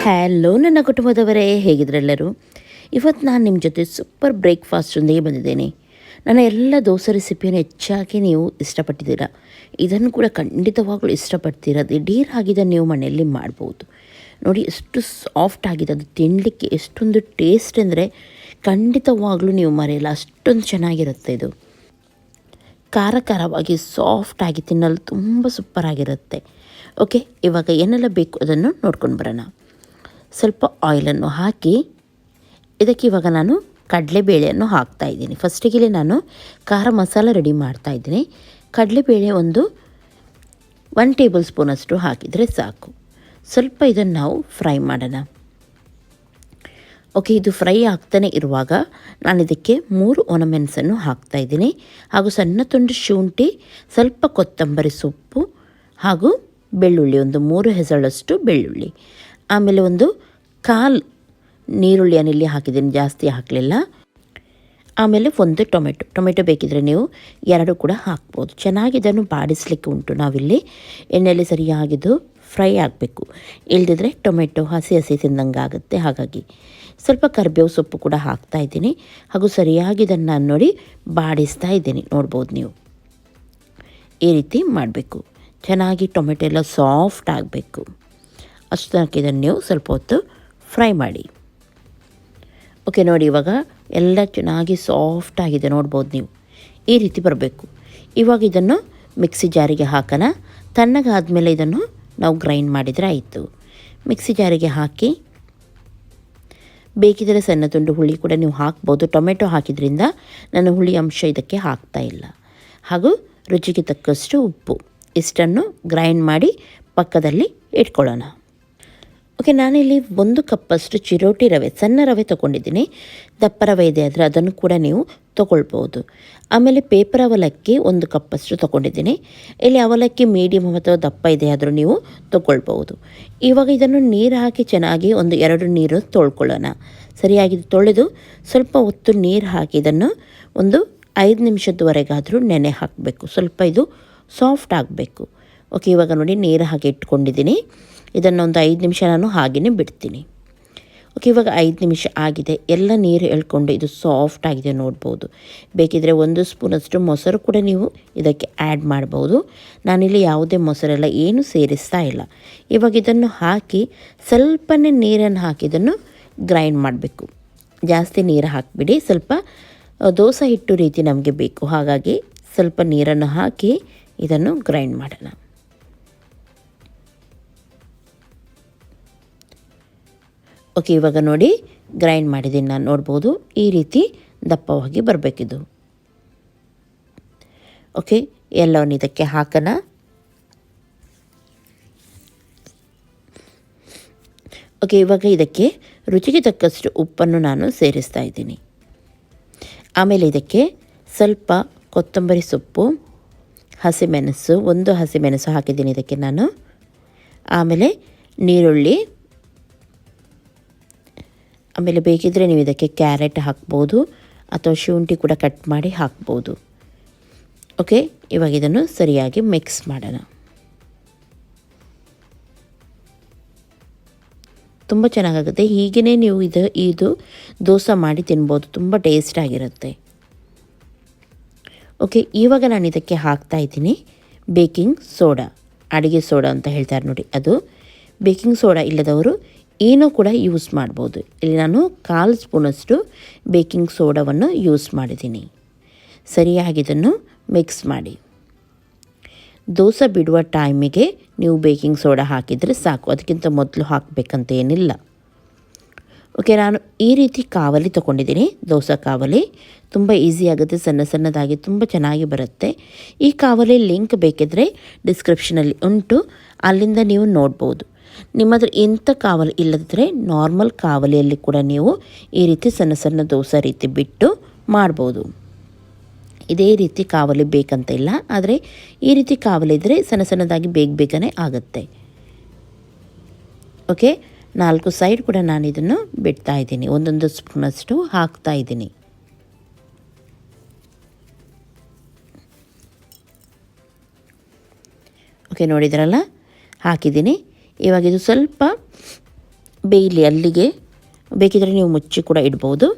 Hello ನನ್ನ ಕುಟುಂಬದವರೇ, ಹೇಗಿದ್ರೆಲ್ಲರೂ? ಇವತ್ತು ನಾನು ನಿಮ್ಮ ಜೊತೆ ಸೂಪರ್ ಬ್ರೇಕ್ಫಾಸ್ಟೊಂದಿಗೆ ಬಂದಿದ್ದೇನೆ. ನನ್ನ ಎಲ್ಲ ದೋಸೆ ರೆಸಿಪಿಯನ್ನು ಹೆಚ್ಚಾಗಿ ನೀವು ಇಷ್ಟಪಟ್ಟಿದ್ದೀರಾ. ಇದನ್ನು ಕೂಡ ಖಂಡಿತವಾಗ್ಲೂ ಇಷ್ಟಪಡ್ತೀರಾ. ದಿಢೀರಾಗಿ ಇದನ್ನು ನೀವು ಮನೆಯಲ್ಲಿ ಮಾಡ್ಬೋದು. ನೋಡಿ ಎಷ್ಟು ಸಾಫ್ಟ್ ಆಗಿದೆ, ಅದು ತಿನ್ನಲಿಕ್ಕೆ ಎಷ್ಟೊಂದು ಟೇಸ್ಟ್ ಅಂದರೆ ಖಂಡಿತವಾಗ್ಲೂ ನೀವು ಮರೆಯಲ್ಲ, ಅಷ್ಟೊಂದು ಚೆನ್ನಾಗಿರುತ್ತೆ. ಇದು ಖಾರವಾಗಿ ಸಾಫ್ಟಾಗಿ ತಿನ್ನಲು ತುಂಬ ಸೂಪರಾಗಿರುತ್ತೆ. ಓಕೆ, ಇವಾಗ ಏನೆಲ್ಲ ಬೇಕು ಅದನ್ನು ನೋಡ್ಕೊಂಡು ಬರೋಣ. ಸ್ವಲ್ಪ ಆಯಿಲನ್ನು ಹಾಕಿ ಇದಕ್ಕೆ ಇವಾಗ ನಾನು ಕಡಲೆಬೇಳೆಯನ್ನು ಹಾಕ್ತಾಯಿದ್ದೀನಿ. ಫಸ್ಟಿಗೆ ನಾನು ಖಾರ ಮಸಾಲ ರೆಡಿ ಮಾಡ್ತಾಯಿದ್ದೀನಿ. ಕಡಲೆಬೇಳೆ ಒಂದು 1 ಟೇಬಲ್ ಸ್ಪೂನಷ್ಟು ಹಾಕಿದರೆ ಸಾಕು. ಸ್ವಲ್ಪ ಇದನ್ನು ನಾವು ಫ್ರೈ ಮಾಡೋಣ. ಓಕೆ, ಇದು ಫ್ರೈ ಆಗ್ತಾನೆ ಇರುವಾಗ ನಾನು ಇದಕ್ಕೆ 3 ಒಣಮೆಣಸನ್ನು ಹಾಕ್ತಾಯಿದ್ದೀನಿ, ಹಾಗೂ ಸಣ್ಣ ತುಂಡು ಶುಂಠಿ, ಸ್ವಲ್ಪ ಕೊತ್ತಂಬರಿ ಸೊಪ್ಪು, ಹಾಗೂ ಬೆಳ್ಳುಳ್ಳಿ ಒಂದು 3 ಹೆಸಳಷ್ಟು ಬೆಳ್ಳುಳ್ಳಿ, ಆಮೇಲೆ ಒಂದು 1/4 ನೀರುಳ್ಳಿಯನ್ನು ಇಲ್ಲಿ ಹಾಕಿದ್ದೀನಿ, ಜಾಸ್ತಿ ಹಾಕಲಿಲ್ಲ. ಆಮೇಲೆ ಒಂದು ಟೊಮೆಟೊ ಬೇಕಿದ್ರೆ ನೀವು 2 ಕೂಡ ಹಾಕ್ಬೋದು. ಚೆನ್ನಾಗಿ ಇದನ್ನು ಬಾಡಿಸಲಿಕ್ಕೆ ಉಂಟು. ನಾವಿಲ್ಲಿ ಎಣ್ಣೆಯಲ್ಲಿ ಸರಿಯಾಗಿದ್ದು ಫ್ರೈ ಆಗಬೇಕು, ಇಲ್ಲದಿದ್ದರೆ ಟೊಮೆಟೊ ಹಸಿ ತಿಂದಂಗೆ ಆಗುತ್ತೆ. ಹಾಗಾಗಿ ಸ್ವಲ್ಪ ಕರಿಬೇವು ಸೊಪ್ಪು ಕೂಡ ಹಾಕ್ತಾಯಿದ್ದೀನಿ, ಹಾಗೂ ಸರಿಯಾಗಿ ಇದನ್ನು ನಾನು ನೋಡಿ ಬಾಡಿಸ್ತಾ ಇದ್ದೀನಿ. ನೋಡ್ಬೋದು ನೀವು, ಈ ರೀತಿ ಮಾಡಬೇಕು. ಚೆನ್ನಾಗಿ ಟೊಮೆಟೊ ಎಲ್ಲ ಸಾಫ್ಟ್ ಆಗಬೇಕು. ಅಷ್ಟು ತನಕ ಇದನ್ನು ನೀವು ಸ್ವಲ್ಪ ಹೊತ್ತು ಫ್ರೈ ಮಾಡಿ. ಓಕೆ, ನೋಡಿ ಇವಾಗ ಎಲ್ಲ ಚೆನ್ನಾಗಿ ಸಾಫ್ಟ್ ಆಗಿದೆ, ನೋಡ್ಬೋದು ನೀವು. ಈ ರೀತಿ ಬರಬೇಕು. ಇವಾಗ ಇದನ್ನು ಮಿಕ್ಸಿ ಜಾರಿಗೆ ಹಾಕೋಣ. ತಣ್ಣಗಾದಮೇಲೆ ಇದನ್ನು ನಾವು ಗ್ರೈಂಡ್ ಮಾಡಿದರೆ ಆಯಿತು. ಮಿಕ್ಸಿ ಜಾರಿಗೆ ಹಾಕಿ, ಬೇಕಿದ್ದರೆ ಸಣ್ಣ ತುಂಡು ಹುಳಿ ಕೂಡ ನೀವು ಹಾಕ್ಬೋದು. ಟೊಮೆಟೊ ಹಾಕಿದ್ರಿಂದ ನಾನು ಹುಳಿ ಅಂಶ ಇದಕ್ಕೆ ಹಾಕ್ತಾಯಿಲ್ಲ. ಹಾಗೂ ರುಚಿಗೆ ತಕ್ಕಷ್ಟು ಉಪ್ಪು, ಇಷ್ಟನ್ನು ಗ್ರೈಂಡ್ ಮಾಡಿ ಪಕ್ಕದಲ್ಲಿ ಇಟ್ಕೊಳ್ಳೋಣ. ಓಕೆ, ನಾನಿಲ್ಲಿ 1 ಕಪ್ಪಷ್ಟು ಚಿರೋಟಿ ರವೆ, ಸಣ್ಣ ರವೆ ತೊಗೊಂಡಿದ್ದೀನಿ. ದಪ್ಪ ರವೆ ಇದೆ ಆದರೆ ಅದನ್ನು ಕೂಡ ನೀವು ತೊಗೊಳ್ಬೋದು. ಆಮೇಲೆ ಪೇಪರ್ ಅವಲಕ್ಕಿ 1 ಕಪ್ಪಷ್ಟು ತೊಗೊಂಡಿದ್ದೀನಿ. ಇಲ್ಲಿ ಅವಲಕ್ಕಿ ಮೀಡಿಯಮ್ ಅಥವಾ ದಪ್ಪ ಇದೆ ಆದರೂ ನೀವು ತೊಗೊಳ್ಬೋದು. ಇವಾಗ ಇದನ್ನು ನೀರು ಹಾಕಿ ಚೆನ್ನಾಗಿ 1-2 ನೀರು ತೊಳ್ಕೊಳ್ಳೋಣ. ಸರಿಯಾಗಿ ತೊಳೆದು ಸ್ವಲ್ಪ ಹೊತ್ತು ನೀರು ಹಾಕಿ ಇದನ್ನು ಒಂದು 5 ನಿಮಿಷದವರೆಗಾದರೂ ನೆನೆ ಹಾಕಬೇಕು. ಸ್ವಲ್ಪ ಇದು ಸಾಫ್ಟ್ ಆಗಬೇಕು. ಓಕೆ, ಇವಾಗ ನೋಡಿ ನೀರು ಹಾಕಿ ಇಟ್ಕೊಂಡಿದ್ದೀನಿ. ಇದನ್ನು ಒಂದು 5 ನಿಮಿಷ ನಾನು ಹಾಗೆಯೇ ಬಿಡ್ತೀನಿ. ಓಕೆ, ಇವಾಗ 5 ನಿಮಿಷ ಆಗಿದೆ. ಎಲ್ಲ ನೀರು ಎಳ್ಕೊಂಡು ಇದು ಸಾಫ್ಟ್ ಆಗಿದೆ, ನೋಡ್ಬೋದು. ಬೇಕಿದ್ದರೆ 1 ಸ್ಪೂನಷ್ಟು ಮೊಸರು ಕೂಡ ನೀವು ಇದಕ್ಕೆ ಆ್ಯಡ್ ಮಾಡ್ಬೋದು. ನಾನಿಲ್ಲಿ ಯಾವುದೇ ಮೊಸರೆಲ್ಲ ಏನು ಸೇರಿಸ್ತಾ ಇಲ್ಲ. ಇವಾಗ ಇದನ್ನು ಹಾಕಿ ಸ್ವಲ್ಪನೇ ನೀರನ್ನು ಹಾಕಿ ಇದನ್ನು ಗ್ರೈಂಡ್ ಮಾಡಬೇಕು. ಜಾಸ್ತಿ ನೀರು ಹಾಕಿಬಿಡಿ, ಸ್ವಲ್ಪ ದೋಸೆ ಹಿಟ್ಟು ರೀತಿ ನಮಗೆ ಬೇಕು. ಹಾಗಾಗಿ ಸ್ವಲ್ಪ ನೀರನ್ನು ಹಾಕಿ ಇದನ್ನು ಗ್ರೈಂಡ್ ಮಾಡೋಣ. ಓಕೆ, ಇವಾಗ ನೋಡಿ ಗ್ರೈಂಡ್ ಮಾಡಿದ್ದೀನಿ ನಾನು, ನೋಡ್ಬೋದು. ಈ ರೀತಿ ದಪ್ಪವಾಗಿ ಬರಬೇಕಿದು. ಓಕೆ, ಎಲ್ಲವನ್ನು ಇದಕ್ಕೆ ಹಾಕೋಣ. ಓಕೆ, ಇವಾಗ ಇದಕ್ಕೆ ರುಚಿಗೆ ತಕ್ಕಷ್ಟು ಉಪ್ಪನ್ನು ನಾನು ಸೇರಿಸ್ತಾ ಇದ್ದೀನಿ. ಆಮೇಲೆ ಇದಕ್ಕೆ ಸ್ವಲ್ಪ ಕೊತ್ತಂಬರಿ ಸೊಪ್ಪು, ಹಸಿಮೆಣಸು, 1 ಹಸಿಮೆಣಸು ಹಾಕಿದ್ದೀನಿ ಇದಕ್ಕೆ ನಾನು. ಆಮೇಲೆ ನೀರುಳ್ಳಿ, ಆಮೇಲೆ ಬೇಕಿದ್ದರೆ ನೀವು ಇದಕ್ಕೆ ಕ್ಯಾರೆಟ್ ಹಾಕ್ಬೋದು ಅಥವಾ ಶುಂಠಿ ಕೂಡ ಕಟ್ ಮಾಡಿ ಹಾಕ್ಬೋದು. ಓಕೆ, ಇವಾಗ ಇದನ್ನು ಸರಿಯಾಗಿ ಮಿಕ್ಸ್ ಮಾಡೋಣ. ತುಂಬ ಚೆನ್ನಾಗಾಗುತ್ತೆ. ಹೀಗೇ ನೀವು ಇದು ದೋಸೆ ಮಾಡಿ ತಿನ್ಬೋದು, ತುಂಬ ಟೇಸ್ಟ್ ಆಗಿರುತ್ತೆ. ಓಕೆ, ಇವಾಗ ನಾನು ಇದಕ್ಕೆ ಹಾಕ್ತಾಯಿದ್ದೀನಿ ಬೇಕಿಂಗ್ ಸೋಡಾ, ಅಡುಗೆ ಸೋಡಾ ಅಂತ ಹೇಳ್ತಾರೆ ನೋಡಿ, ಅದು. ಬೇಕಿಂಗ್ ಸೋಡಾ ಇಲ್ಲದವರು ಏನೂ ಕೂಡ ಯೂಸ್ ಮಾಡ್ಬೋದು. ಇಲ್ಲಿ ನಾನು 1/4 ಸ್ಪೂನಷ್ಟು ಬೇಕಿಂಗ್ ಸೋಡಾವನ್ನು ಯೂಸ್ ಮಾಡಿದ್ದೀನಿ. ಸರಿಯಾಗಿ ಇದನ್ನು ಮಿಕ್ಸ್ ಮಾಡಿ. ದೋಸೆ ಬಿಡುವ ಟೈಮಿಗೆ ನೀವು ಬೇಕಿಂಗ್ ಸೋಡಾ ಹಾಕಿದರೆ ಸಾಕು, ಅದಕ್ಕಿಂತ ಮೊದಲು ಹಾಕಬೇಕಂತ ಏನಿಲ್ಲ. ಓಕೆ, ನಾನು ಈ ರೀತಿ ಕಾವಲಿ ತೊಗೊಂಡಿದ್ದೀನಿ, ದೋಸೆ ಕಾವಲಿ. ತುಂಬ ಈಸಿ ಆಗುತ್ತೆ, ಸಣ್ಣದಾಗಿ ತುಂಬ ಚೆನ್ನಾಗಿ ಬರುತ್ತೆ. ಈ ಕಾವಲಿ ಲಿಂಕ್ ಬೇಕಿದ್ದರೆ ಡಿಸ್ಕ್ರಿಪ್ಷನಲ್ಲಿ ಉಂಟು, ಅಲ್ಲಿಂದ ನೀವು ನೋಡ್ಬೋದು. ನಿಮ್ಮ ಹತ್ರ ಇಂಥ ಕಾವಲಿ ಇಲ್ಲದಿದ್ದರೆ ನಾರ್ಮಲ್ ಕಾವಲಿಯಲ್ಲಿ ಕೂಡ ನೀವು ಈ ರೀತಿ ಸಣ್ಣ ದೋಸೆ ರೀತಿ ಬಿಟ್ಟು ಮಾಡ್ಬೋದು. ಇದೇ ರೀತಿ ಕಾವಲಿ ಬೇಕಂತ ಇಲ್ಲ, ಆದರೆ ಈ ರೀತಿ ಕಾವಲಿ ಇದ್ದರೆ ಸಣ್ಣದಾಗಿ ಬೇಗನೆ ಆಗುತ್ತೆ. ಓಕೆ, 4 ಸೈಡ್ ಕೂಡ ನಾನು ಇದನ್ನು ಬಿಡ್ತಾ ಇದ್ದೀನಿ. 1 ಸ್ಪೂನಷ್ಟು ಹಾಕ್ತಾ ಇದ್ದೀನಿ. ಓಕೆ, ನೋಡಿದ್ರಲ್ಲ, ಹಾಕಿದ್ದೀನಿ. ಇವಾಗ ಇದು ಸ್ವಲ್ಪ ಬೇಯಲಿ, ಅಲ್ಲಿಗೆ ಬೇಕಿದ್ರೆ ನೀವು ಮುಚ್ಚಿ ಕೂಡ ಇಡ್ಬೋದು.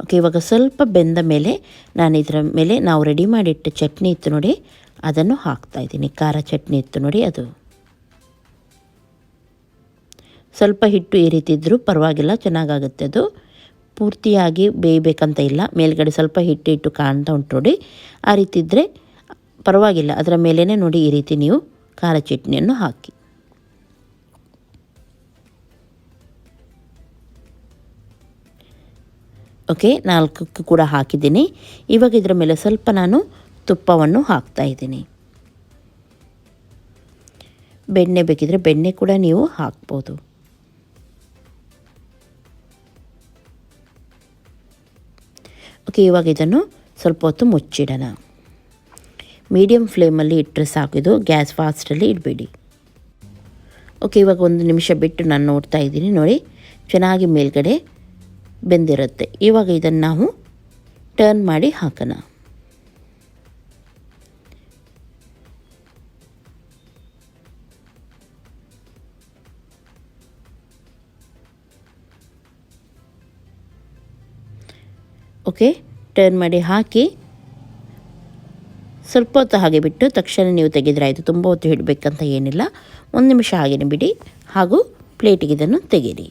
ಓಕೆ, ಇವಾಗ ಸ್ವಲ್ಪ ಬೆಂದ ಮೇಲೆ ನಾನು ಇದರ ಮೇಲೆ ನಾವು ರೆಡಿ ಮಾಡಿಟ್ಟ ಚಟ್ನಿ ಇತ್ತು ನೋಡಿ, ಅದನ್ನು ಹಾಕ್ತಾಯಿದ್ದೀನಿ. ಖಾರ ಚಟ್ನಿ ಇತ್ತು ನೋಡಿ, ಅದು ಸ್ವಲ್ಪ ಹಿಟ್ಟು ಈ ರೀತಿ ಇದ್ದರೂ ಪರವಾಗಿಲ್ಲ, ಚೆನ್ನಾಗಾಗುತ್ತೆ. ಅದು ಪೂರ್ತಿಯಾಗಿ ಬೇಯಬೇಕಂತ ಇಲ್ಲ, ಮೇಲ್ಗಡೆ ಸ್ವಲ್ಪ ಹಿಟ್ಟು ಕಾಣ್ತಾ ಉಂಟು ನೋಡಿ, ಆ ರೀತಿ ಇದ್ದರೆ ಪರವಾಗಿಲ್ಲ. ಅದರ ಮೇಲೇ ನೋಡಿ ಈ ರೀತಿ ನೀವು ಖಾರ ಚಟ್ನಿಯನ್ನು ಹಾಕಿ. ಓಕೆ, 4 ಕೂಡ ಹಾಕಿದ್ದೀನಿ. ಇವಾಗ ಇದರ ಮೇಲೆ ಸ್ವಲ್ಪ ನಾನು ತುಪ್ಪವನ್ನು ಹಾಕ್ತಾಯಿದ್ದೀನಿ. ಬೆಣ್ಣೆ ಬೇಕಿದ್ರೆ ಬೆಣ್ಣೆ ಕೂಡ ನೀವು ಹಾಕ್ಬೋದು. ಓಕೆ, ಇವಾಗ ಇದನ್ನು ಸ್ವಲ್ಪ ಹೊತ್ತು ಮುಚ್ಚಿಡೋಣ. ಮೀಡಿಯಮ್ ಫ್ಲೇಮಲ್ಲಿ ಇಟ್ಟರೆ ಸಾಕು, ಇದು ಗ್ಯಾಸ್ ಫಾಸ್ಟಲ್ಲಿ ಇಡಬೇಡಿ. ಓಕೆ, ಇವಾಗ 1 ನಿಮಿಷ ಬಿಟ್ಟು ನಾನು ನೋಡ್ತಾ ಇದ್ದೀನಿ ನೋಡಿ, ಚೆನ್ನಾಗಿ ಮೇಲ್ಗಡೆ ಬೆಂದಿರುತ್ತೆ. ಇವಾಗ ಇದನ್ನು ನಾವು ಟರ್ನ್ ಮಾಡಿ ಹಾಕೋಣ. ಓಕೆ, ಟರ್ನ್ ಮಾಡಿ ಹಾಕಿ ಸ್ವಲ್ಪ ಹೊತ್ತು ಹಾಗೆ ಬಿಟ್ಟು ತಕ್ಷಣ ನೀವು ತೆಗೆದ್ರೆ ಆಯಿತು. ತುಂಬ ಹೊತ್ತು ಇಡಬೇಕಂತ ಏನಿಲ್ಲ, 1 ನಿಮಿಷ ಹಾಗೆಯೇ ಬಿಡಿ. ಹಾಗೂ ಪ್ಲೇಟಿಗೆ ಇದನ್ನು ತೆಗೀರಿ.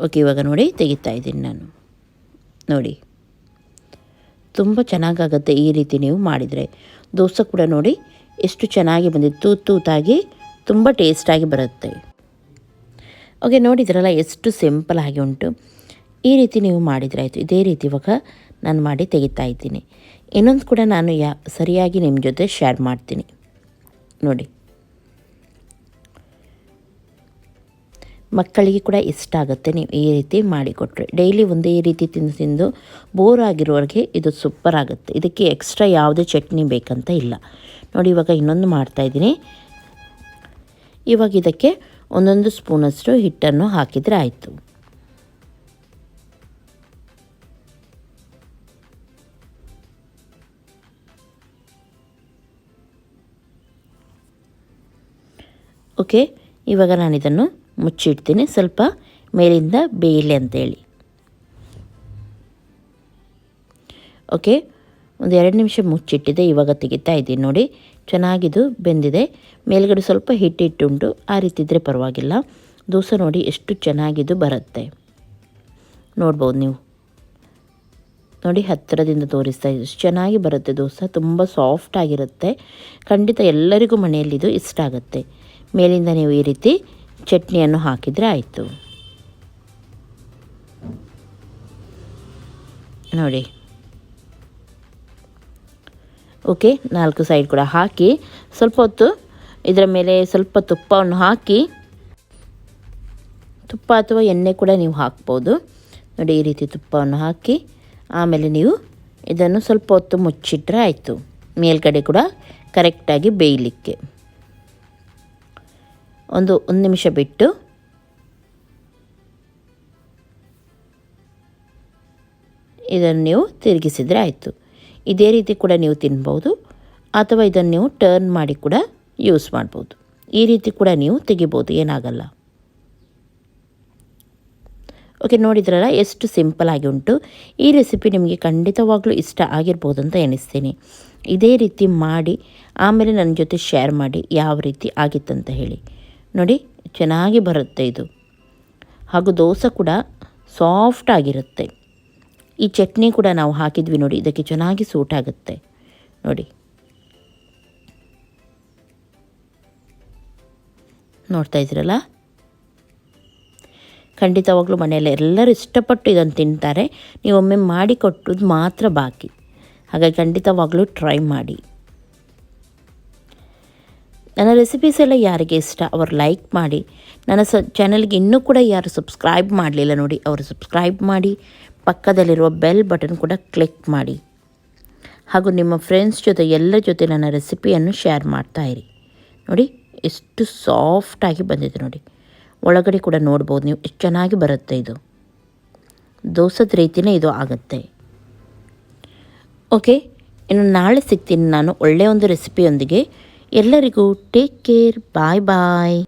ಓಕೆ, ಇವಾಗ ನೋಡಿ ತೆಗಿತಾ ಇದ್ದೀನಿ ನಾನು. ನೋಡಿ ತುಂಬ ಚೆನ್ನಾಗಾಗುತ್ತೆ ಈ ರೀತಿ ನೀವು ಮಾಡಿದರೆ. ದೋಸೆ ಕೂಡ ನೋಡಿ ಎಷ್ಟು ಚೆನ್ನಾಗಿ ಬಂದಿದೆ, ತೂತಾಗಿ ತುಂಬ ಟೇಸ್ಟಾಗಿ ಬರುತ್ತೆ. ಓಕೆ, ನೋಡಿದ್ರಲ್ಲ ಎಷ್ಟು ಸಿಂಪಲ್ ಆಗಿ ಉಂಟು. ಈ ರೀತಿ ನೀವು ಮಾಡಿದರೆ ಆಯಿತು. ಇದೇ ರೀತಿ ಇವಾಗ ನಾನು ಮಾಡಿ ತೆಗಿತಾ ಇದ್ದೀನಿ. ಇನ್ನೊಂದು ಕೂಡ ನಾನು ಸರಿಯಾಗಿ ನಿಮ್ಮ ಜೊತೆ ಶೇರ್ ಮಾಡ್ತೀನಿ ನೋಡಿ. ಮಕ್ಕಳಿಗೆ ಕೂಡ ಇಷ್ಟ ಆಗುತ್ತೆ ನೀವು ಈ ರೀತಿ ಮಾಡಿಕೊಟ್ರೆ. ಡೈಲಿ ಒಂದೇ ರೀತಿ ತಿಂದು ಬೋರ್ ಆಗಿರೋರಿಗೆ ಇದು ಸೂಪರ್ ಆಗುತ್ತೆ. ಇದಕ್ಕೆ ಎಕ್ಸ್ಟ್ರಾ ಯಾವುದೇ ಚಟ್ನಿ ಬೇಕಂತ ಇಲ್ಲ ನೋಡಿ. ಇವಾಗ ಇನ್ನೊಂದು ಮಾಡ್ತಾಯಿದ್ದೀನಿ. ಇವಾಗ ಇದಕ್ಕೆ 1 ಸ್ಪೂನಷ್ಟು ಹಿಟ್ಟನ್ನು ಹಾಕಿದರೆ ಆಯಿತು. ಓಕೆ, ಇವಾಗ ನಾನು ಇದನ್ನು ಮುಚ್ಚಿಡ್ತೀನಿ, ಸ್ವಲ್ಪ ಮೇಲಿಂದ ಬೇಯಲಿ ಅಂತೇಳಿ. ಓಕೆ, 1-2 ನಿಮಿಷ ಮುಚ್ಚಿಟ್ಟಿದೆ. ಇವಾಗ ತೆಗಿತಾ ಇದ್ದೀನಿ ನೋಡಿ, ಚೆನ್ನಾಗಿದು ಬೆಂದಿದೆ. ಮೇಲ್ಗಡೆ ಸ್ವಲ್ಪ ಹಿಟ್ಟುಂಟು, ಆ ರೀತಿ ಇದ್ದರೆ ಪರವಾಗಿಲ್ಲ. ದೋಸೆ ನೋಡಿ ಎಷ್ಟು ಚೆನ್ನಾಗಿದು ಬರುತ್ತೆ, ನೋಡ್ಬೋದು ನೀವು ನೋಡಿ. ಹತ್ತಿರದಿಂದ ತೋರಿಸ್ತಾ ಇದ್ದು ಎಷ್ಟು ಚೆನ್ನಾಗಿ ಬರುತ್ತೆ ದೋಸೆ, ತುಂಬ ಸಾಫ್ಟ್ ಆಗಿರುತ್ತೆ. ಖಂಡಿತ ಎಲ್ಲರಿಗೂ ಮನೆಯಲ್ಲಿದು ಇಷ್ಟ ಆಗುತ್ತೆ. ಮೇಲಿಂದ ನೀವು ಈ ರೀತಿ ಚಟ್ನಿಯನ್ನು ಹಾಕಿದರೆ ಆಯಿತು ನೋಡಿ. ಓಕೆ, 4 ಸೈಡ್ ಕೂಡ ಹಾಕಿ ಸ್ವಲ್ಪ ಹೊತ್ತು ಇದರ ಮೇಲೆ ಸ್ವಲ್ಪ ತುಪ್ಪವನ್ನು ಹಾಕಿ, ತುಪ್ಪ ಅಥವಾ ಎಣ್ಣೆ ಕೂಡ ನೀವು ಹಾಕ್ಬೋದು ನೋಡಿ. ಈ ರೀತಿ ತುಪ್ಪವನ್ನು ಹಾಕಿ ಆಮೇಲೆ ನೀವು ಇದನ್ನು ಸ್ವಲ್ಪ ಹೊತ್ತು ಮುಚ್ಚಿಟ್ರೆ ಆಯಿತು, ಮೇಲ್ಗಡೆ ಕೂಡ ಕರೆಕ್ಟಾಗಿ ಬೇಯಲಿಕ್ಕೆ. 1 ನಿಮಿಷ ಬಿಟ್ಟು ಇದನ್ನು ನೀವು ತಿರುಗಿಸಿದರೆ ಆಯಿತು. ಇದೇ ರೀತಿ ಕೂಡ ನೀವು ತಿನ್ಬೋದು, ಅಥವಾ ಇದನ್ನು ನೀವು ಟರ್ನ್ ಮಾಡಿ ಕೂಡ ಯೂಸ್ ಮಾಡ್ಬೋದು. ಈ ರೀತಿ ಕೂಡ ನೀವು ತೆಗಿಬೋದು, ಏನಾಗಲ್ಲ. ಓಕೆ, ನೋಡಿದ್ರಲ್ಲ ಎಷ್ಟು ಸಿಂಪಲ್ ಆಗಿ ಉಂಟು. ಈ ರೆಸಿಪಿ ನಿಮಗೆ ಖಂಡಿತವಾಗ್ಲೂ ಇಷ್ಟ ಆಗಿರ್ಬೋದು ಅಂತ ಎಣಿಸ್ತೀನಿ. ಇದೇ ರೀತಿ ಮಾಡಿ ಆಮೇಲೆ ನನ್ನ ಜೊತೆ ಶೇರ್ ಮಾಡಿ ಯಾವ ರೀತಿ ಆಗಿತ್ತಂತ ಹೇಳಿ. ನೋಡಿ ಚೆನ್ನಾಗಿ ಬರುತ್ತೆ ಇದು. ಹಾಗೂ ದೋಸೆ ಕೂಡ ಸಾಫ್ಟ್ ಆಗಿರುತ್ತೆ. ಈ ಚಟ್ನಿ ಕೂಡ ನಾವು ಹಾಕಿದ್ವಿ ನೋಡಿ, ಇದಕ್ಕೆ ಚೆನ್ನಾಗಿ ಸೂಟ್ ಆಗುತ್ತೆ ನೋಡಿ. ನೋಡ್ತಾ ಇದ್ದೀರಲ್ಲ, ಖಂಡಿತವಾಗ್ಲೂ ಮನೆಯಲ್ಲಿ ಎಲ್ಲರೂ ಇಷ್ಟಪಟ್ಟು ಇದನ್ನು ತಿಂತಾರೆ. ನೀವೊಮ್ಮೆ ಮಾಡಿಕೊಟ್ಟದ್ದು ಮಾತ್ರ ಬಾಕಿ, ಹಾಗಾಗಿ ಖಂಡಿತವಾಗ್ಲೂ ಟ್ರೈ ಮಾಡಿ. ನನ್ನ ರೆಸಿಪೀಸ್ ಎಲ್ಲ ಯಾರಿಗೆ ಇಷ್ಟ ಅವರು ಲೈಕ್ ಮಾಡಿ. ನನ್ನ ಚಾನಲ್ಗೆ ಇನ್ನೂ ಕೂಡ ಯಾರು ಸಬ್ಸ್ಕ್ರೈಬ್ ಮಾಡಲಿಲ್ಲ ನೋಡಿ, ಅವರು ಸಬ್ಸ್ಕ್ರೈಬ್ ಮಾಡಿ, ಪಕ್ಕದಲ್ಲಿರುವ ಬೆಲ್ ಬಟನ್ ಕೂಡ ಕ್ಲಿಕ್ ಮಾಡಿ. ಹಾಗೂ ನಿಮ್ಮ ಫ್ರೆಂಡ್ಸ್ ಜೊತೆ ಎಲ್ಲರ ಜೊತೆ ನನ್ನ ರೆಸಿಪಿಯನ್ನು ಶೇರ್ ಮಾಡ್ತಾಯಿರಿ. ನೋಡಿ ಎಷ್ಟು ಸಾಫ್ಟಾಗಿ ಬಂದಿದೆ ನೋಡಿ. ಒಳಗಡೆ ಕೂಡ ನೋಡ್ಬೋದು ನೀವು, ಎಷ್ಟು ಚೆನ್ನಾಗಿ ಬರುತ್ತೆ. ಇದು ದೋಸದ ರೀತಿಯೇ ಇದು ಆಗುತ್ತೆ. ಓಕೆ, ಇನ್ನು ನಾಳೆ ಸಿಗ್ತೀನಿ ನಾನು ಒಳ್ಳೆಯ ಒಂದು ರೆಸಿಪಿಯೊಂದಿಗೆ. ಎಲ್ಲರಿಗೂ ಟೇಕ್ ಕೇರ್. ಬಾಯ್ ಬಾಯ್.